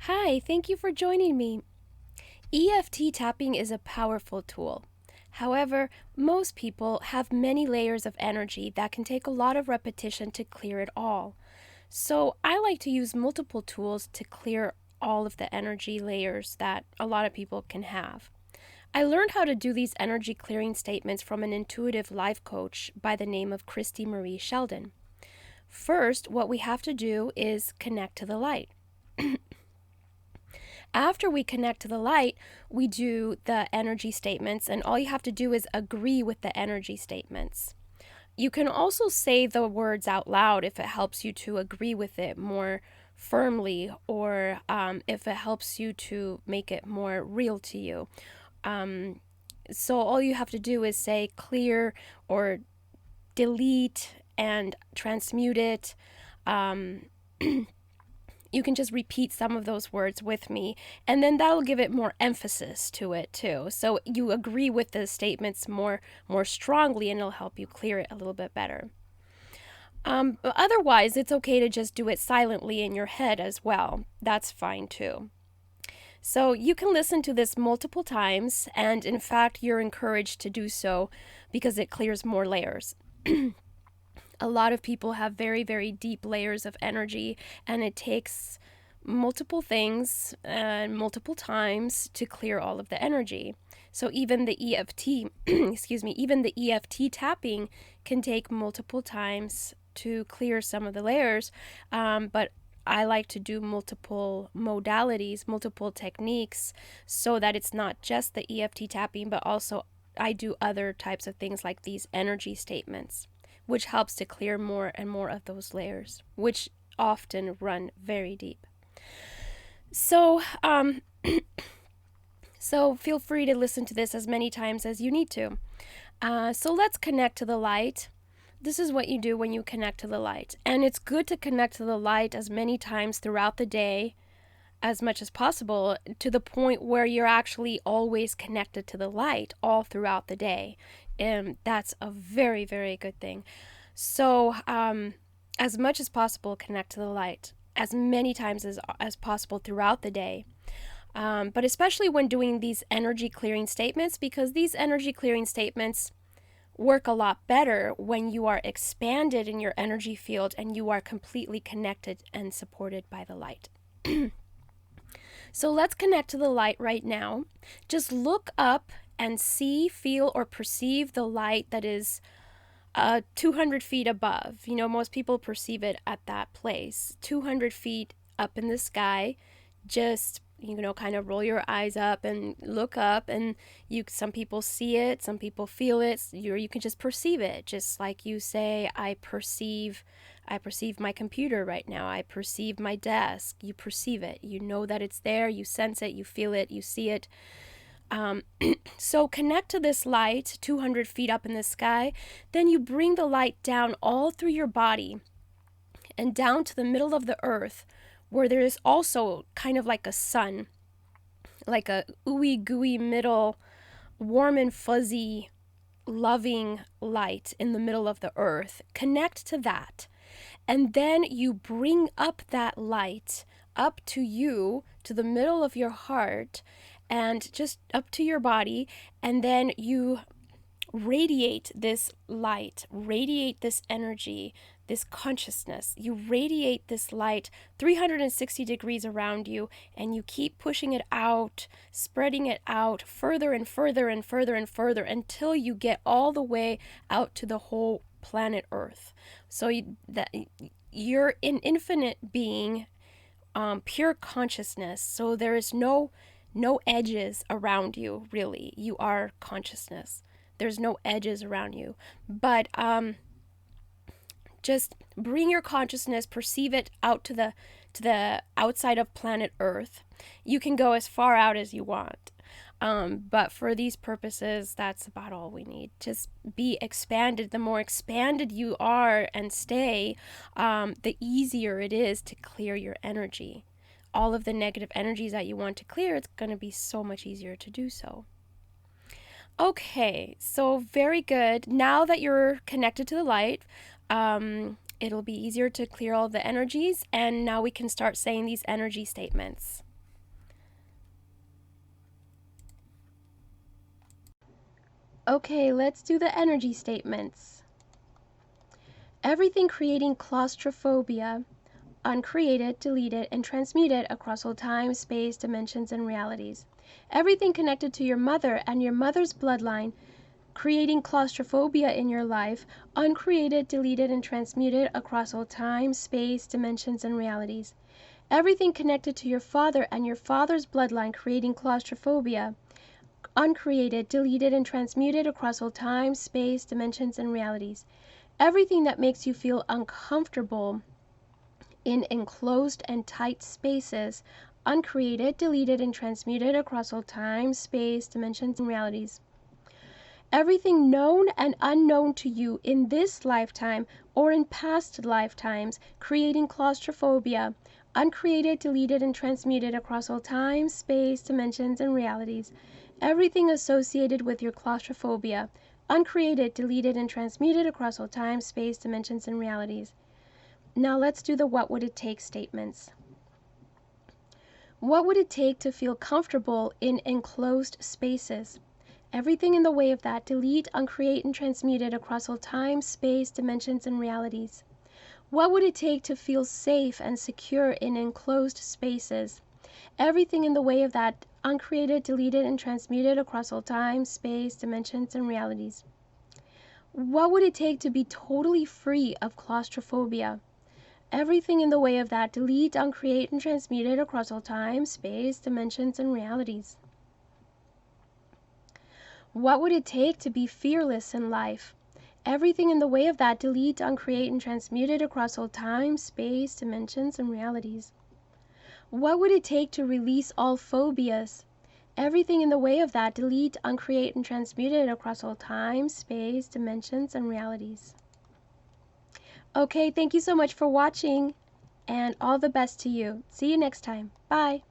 Hi, thank you for joining me. EFT tapping is a powerful tool. However, most people have many layers of energy that can take a lot of repetition to clear it all. So I like to use multiple tools to clear all of the energy layers that a lot of people can have. I learned how to do these energy clearing statements from an intuitive life coach by the name of Christy Marie Sheldon. First, what we have to do is connect to the light. After we connect to the light, we do the energy statements, and all you have to do is agree with the energy statements. You can also say the words out loud if it helps you to agree with it more firmly, or if it helps you to make it more real to you. So all you have to do is say clear or delete and transmute it. You can just repeat some of those words with me, and then that'll give it more emphasis to it too. So you agree with the statements more strongly, and it'll help you clear it a little bit better. Otherwise, it's okay to just do it silently in your head as well. That's fine too. So you can listen to this multiple times, and in fact, you're encouraged to do so because it clears more layers. A lot of people have very, very deep layers of energy, and it takes multiple things and multiple times to clear all of the energy. So even the EFT, even the EFT tapping can take multiple times to clear some of the layers, but I like to do multiple modalities, multiple techniques, so that it's not just the EFT tapping, but also I do other types of things like these energy statements, which helps to clear more and more of those layers, which often run very deep. So, so feel free to listen to this as many times as you need to. So let's connect to the light. This is what you do when you connect to the light. And it's good to connect to the light as many times throughout the day, as much as possible, to the point where you're actually always connected to the light all throughout the day. And that's a very, very good thing. So as much as possible, connect to the light as many times as possible throughout the day. But especially when doing these energy clearing statements, because these energy clearing statements work a lot better when you are expanded in your energy field and you are completely connected and supported by the light. So let's connect to the light right now. Just look up and see, feel, or perceive the light that is 200 feet above. You know, most people perceive it at that place. 200 feet up in the sky. Just, you know, kind of roll your eyes up and look up, and some people see it, some people feel it, you can just perceive it. Just like you say, I perceive my computer right now. I perceive my desk. You perceive it. You know that it's there. You sense it. You feel it. You see it. So connect to this light 200 feet up in the sky. Then you bring the light down all through your body and down to the middle of the earth, where there is also kind of like a sun, like a ooey gooey middle, warm and fuzzy, loving light in the middle of the earth. Connect to that. And then you bring up that light up to you, to the middle of your heart, and just up to your body. And then you radiate this light, radiate this energy, this consciousness. You radiate this light 360 degrees around you, and you keep pushing it out, spreading it out further and further and further and further until you get all the way out to the whole planet Earth. So you're an infinite being, pure consciousness. So there is no edges around you, really. You are consciousness. There's no edges around you. But just bring your consciousness, perceive it out to the outside of planet Earth. You can go as far out as you want. But for these purposes, that's about all we need. Just be expanded. The more expanded you are and stay, the easier it is to clear your energy. All of the negative energies that you want to clear, it's going to be so much easier to do so. Okay, so very good. Now that you're connected to the light, it'll be easier to clear all the energies, and now we can start saying these energy statements. Okay, let's do the energy statements. Everything creating claustrophobia, uncreated, deleted, and transmuted across all time, space, dimensions, and realities. Everything connected to your mother and your mother's bloodline, creating claustrophobia in your life, uncreated, deleted, and transmuted across all time, space, dimensions, and realities. Everything connected to your father and your father's bloodline, creating claustrophobia, uncreated, deleted, and transmuted across all time, space, dimensions, and realities. Everything that makes you feel uncomfortable in enclosed and tight spaces, uncreated, deleted, and transmuted across all time, space, dimensions, and realities. Everything known and unknown to you in this lifetime or in past lifetimes, creating claustrophobia, uncreated, deleted, and transmuted across all time, space, dimensions, and realities. Everything associated with your claustrophobia, uncreated, deleted, and transmuted across all time, space, dimensions, and realities. Now let's do the what would it take statements. What would it take to feel comfortable in enclosed spaces? Everything in the way of that, delete, uncreate, and transmute it across all time, space, dimensions, and realities. What would it take to feel safe and secure in enclosed spaces? Everything in the way of that, uncreated, deleted, and transmuted across all time, space, dimensions, and realities. What would it take to be totally free of claustrophobia? Everything in the way of that, delete, uncreate, and transmute it across all time, space, dimensions, and realities. What would it take to be fearless in life? Everything in the way of that, delete, uncreate, and transmute it across all time, space, dimensions, and realities. What would it take to release all phobias? Everything in the way of that, delete, uncreate, and transmute it across all time, space, dimensions, and realities. Okay, thank you so much for watching, and all the best to you. See you next time. Bye.